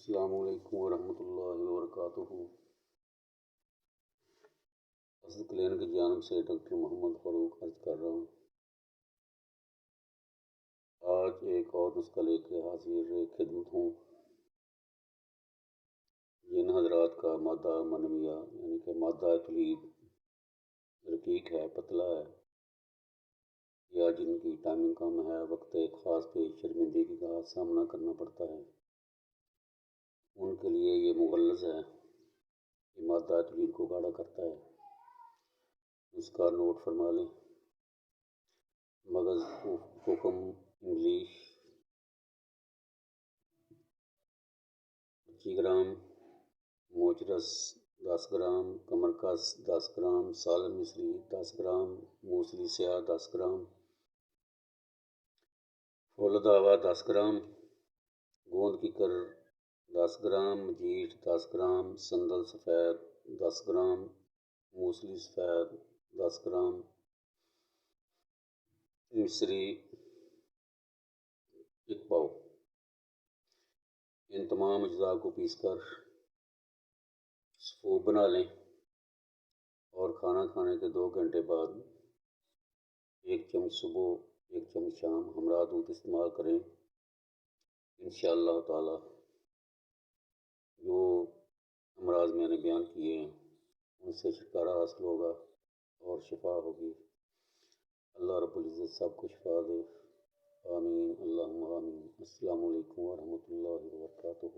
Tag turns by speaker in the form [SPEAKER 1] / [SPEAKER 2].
[SPEAKER 1] السلام علیکم ورحمۃ اللہ وبرکاتہ۔ اسد کلین کی جانب سے ڈاکٹر محمد فاروق عرض کر رہا ہوں۔ آج ایک اور نسخہ لے کے حاضر خدمت ہوں۔ جن حضرات کا مادہ منویہ یعنی کہ مادہ تولید رقیق ہے، پتلا ہے، یا جن کی ٹائمنگ کم ہے، وقت ایک خاص پہ شرمندگی کا سامنا کرنا پڑتا ہے، ان کے لیے یہ مغلظ ہے کہ مادہ تولید کو گاڑھا کرتا ہے۔ اس کا نوٹ فرما لیں۔ مغز حکم انگلش 25 گرام، موچرس 10 گرام، کمرکس 10 گرام، سالن مصری 10 گرام، موسلی سیاہ 10 گرام، فولاد آوا 10 گرام، گوند کیکر 10 گرام، مجیٹ 10 گرام، سندل سفید 10 گرام، موسلی سفید 10 گرام، مصری 1 پاؤ۔ ان تمام اجزاء کو پیس کر سفوف بنا لیں اور کھانا کھانے کے 2 گھنٹے بعد 1 چمچ صبح 1 چمچ شام ہمراہ دودھ استعمال کریں۔ انشاءاللہ تعالی جو امراض میں نے بیان کیے ہیں ان سے چھٹکارا حاصل ہوگا اور شفا ہوگی۔ اللہ رب العزت سب کو شفا دے، آمین، اللہم آمین۔ السلام علیکم ورحمۃ اللہ وبرکاتہ۔